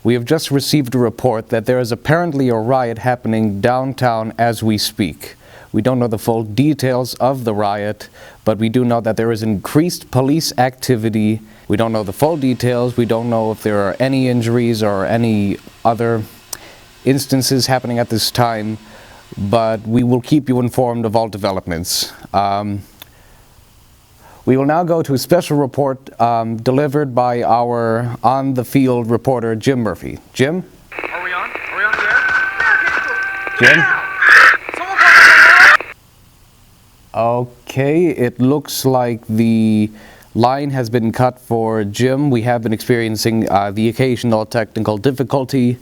We have just received a report that there is apparently a riot happening downtown as we speak. We don't know the full details of the riot, but we do know that there is increased police activity. We don't know the full details. We don't know if there are any injuries or any other instances happening at this time, but we will keep you informed of all developments. We will now go to a special report delivered by our on-the-field reporter, Jim Murphy. Jim? Are we on? Are we on the air? Jim? Someone call 911! Okay, it looks like the line has been cut for Jim. We have been experiencing the occasional technical difficulty.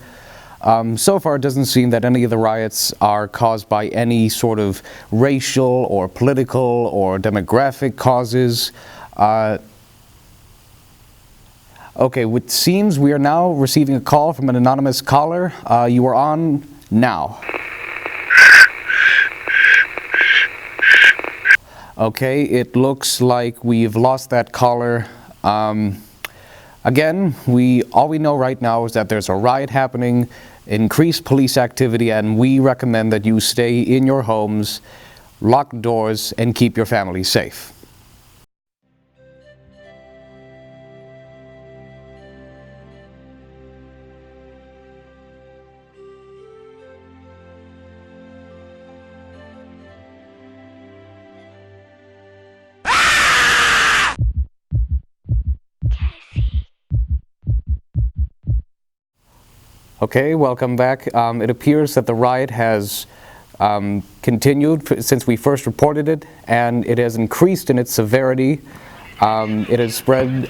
So far, it doesn't seem that any of the riots are caused by any sort of racial or political or demographic causes. Okay, it seems we are now receiving a call from an anonymous caller. You are on now. Okay, it looks like we've lost that caller. Again, all we know right now is that there's a riot happening, increased police activity, and we recommend that you stay in your homes, lock doors, and keep your family safe. Okay, welcome back. It appears that the riot has continued since we first reported it, and it has increased in its severity. It has spread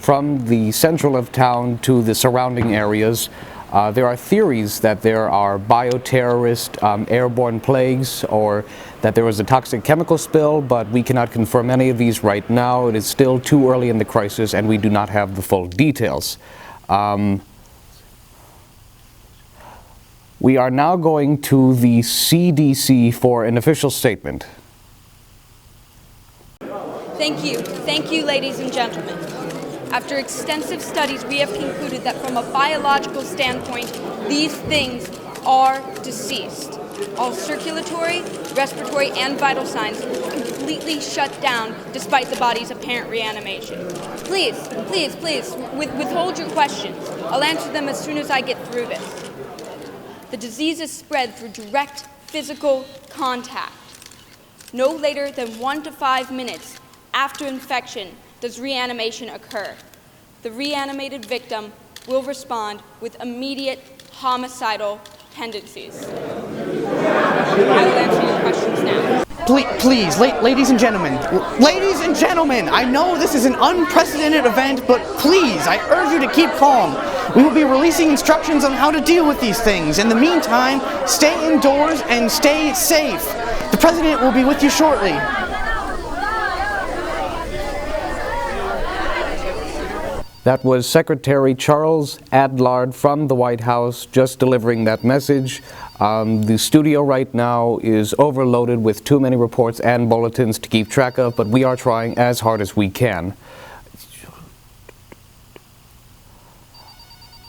from the central of town to the surrounding areas. There are theories that there are bioterrorist airborne plagues, or that there was a toxic chemical spill, but we cannot confirm any of these right now. It is still too early in the crisis, and we do not have the full details. We are now going to the CDC for an official statement. Thank you, ladies and gentlemen. After extensive studies, we have concluded that from a biological standpoint, these things are deceased. All circulatory, respiratory, and vital signs completely shut down despite the body's apparent reanimation. Please, withhold your questions. I'll answer them as soon as I get through this. The disease is spread through direct physical contact. No later than 1 to 5 minutes after infection does reanimation occur. The reanimated victim will respond with immediate homicidal tendencies. I will answer your questions now. Please, ladies and gentlemen, I know this is an unprecedented event, but please, I urge you to keep calm. We will be releasing instructions on how to deal with these things. In the meantime, stay indoors and stay safe. The President will be with you shortly. That was Secretary Charles Adlard from the White House just delivering that message. The studio right now is overloaded with too many reports and bulletins to keep track of, but we are trying as hard as we can.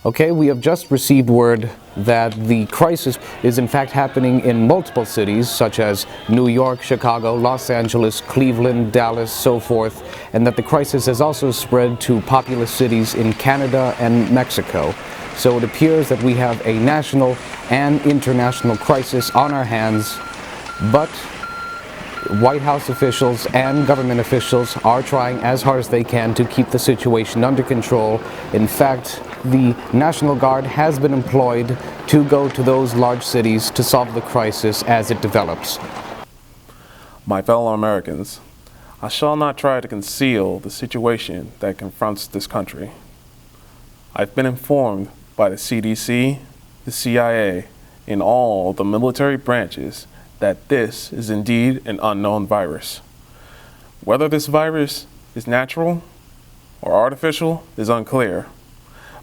Okay, we have just received word that the crisis is in fact happening in multiple cities such as New York, Chicago, Los Angeles, Cleveland, Dallas, so forth, and that the crisis has also spread to populous cities in Canada and Mexico. So it appears that we have a national and international crisis on our hands, but White House officials and government officials are trying as hard as they can to keep the situation under control. In fact, the National Guard has been employed to go to those large cities to solve the crisis as it develops. My fellow Americans, I shall not try to conceal the situation that confronts this country. I've been informed by the CDC, the CIA, and all the military branches that this is indeed an unknown virus. Whether this virus is natural or artificial is unclear,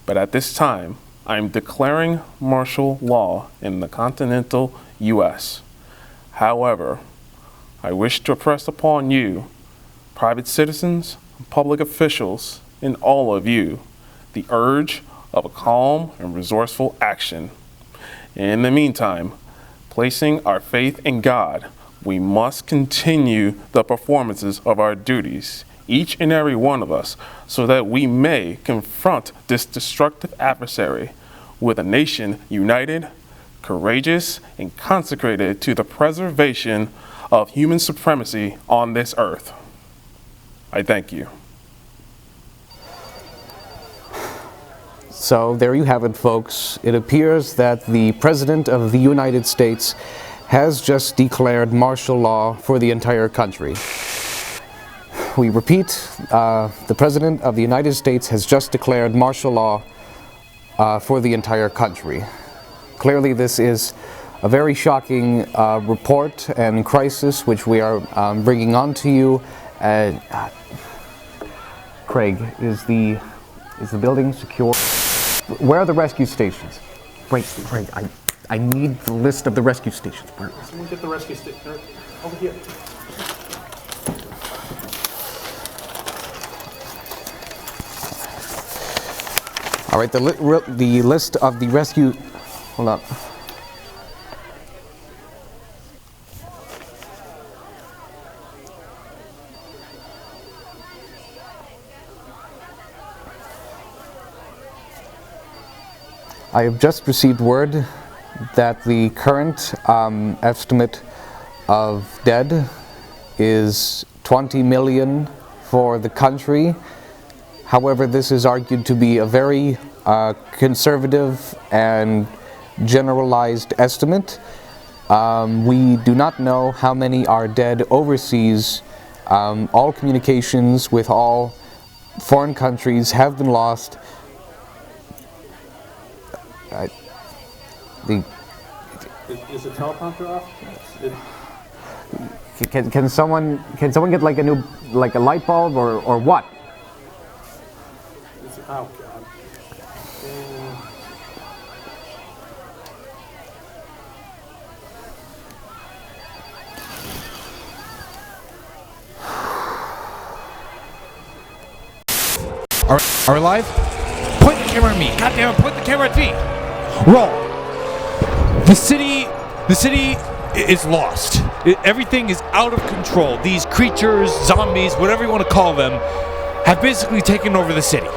but at this time, I am declaring martial law in the continental U.S. However, I wish to impress upon you, private citizens, public officials, and all of you, the urge of a calm and resourceful action. In the meantime, placing our faith in God, we must continue the performances of our duties, each and every one of us, so that we may confront this destructive adversary with a nation united, courageous, and consecrated to the preservation of human supremacy on this earth. I thank you. So there you have it, folks. It appears that the President of the United States has just declared martial law for the entire country. We repeat, the President of the United States has just declared martial law for the entire country. Clearly this is a very shocking report and crisis which we are bringing on to you. Craig, is the building secure? Where are the rescue stations? Wait, Craig, I need the list of the rescue stations. Where? Someone get the rescue station over here. All right, the list of the rescue. Hold on. I have just received word that the current estimate of dead is 20 million for the country. However, this is argued to be a very conservative and generalized estimate. We do not know how many are dead overseas. All communications with all foreign countries have been lost. Is the teleprompter off? Can someone get like a light bulb or what? Oh God. Are we live? Point the camera at me. God damn it, point the camera at me. Roll. The city is lost. Everything is out of control. These creatures, zombies, whatever you want to call them, have basically taken over the city.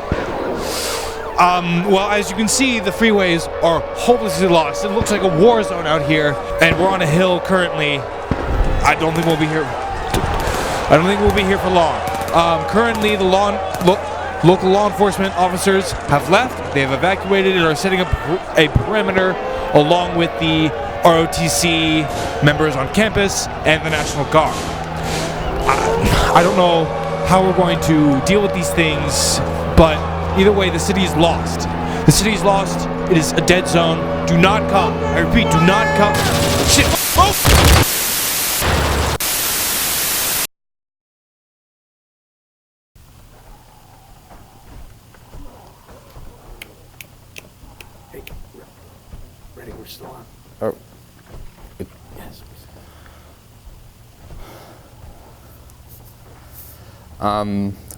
Well, as you can see, the freeways are hopelessly lost. It looks like a war zone out here, and we're on a hill currently. I don't think we'll be here for long. Currently, the local law enforcement officers have left. They have evacuated and are setting up a perimeter along with the ROTC members on campus and the National Guard. I don't know how we're going to deal with these things, but either way, the city is lost. The city is lost. It is a dead zone. Do not come. I repeat, do not come. Shit. Oh! Ready, we're still on. Or, Yes.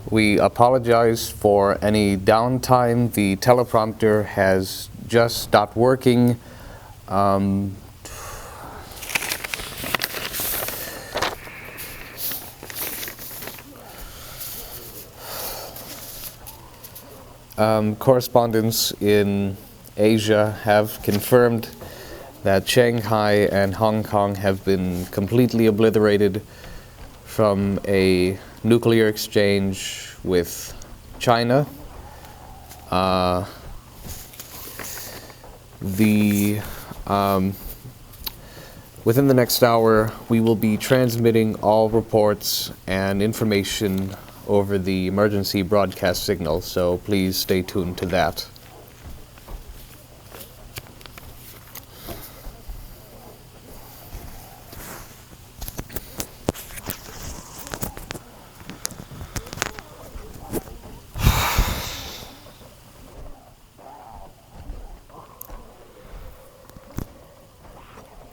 We apologize for any downtime. The teleprompter has just stopped working. Correspondents in Asia have confirmed that Shanghai and Hong Kong have been completely obliterated from a nuclear exchange with China. Within the next hour, we will be transmitting all reports and information over the emergency broadcast signal, so please stay tuned to that.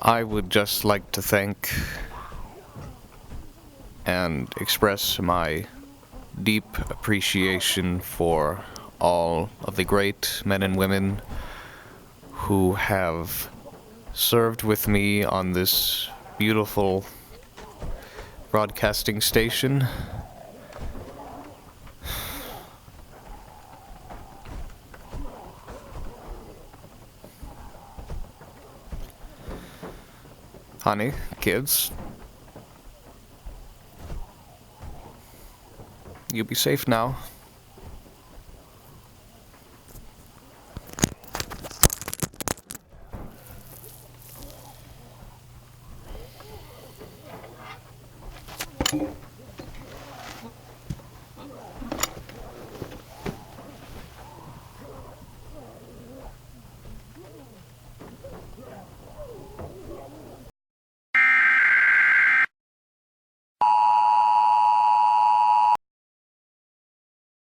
I would just like to thank and express my deep appreciation for all of the great men and women who have served with me on this beautiful broadcasting station. Honey, kids, you be safe now. you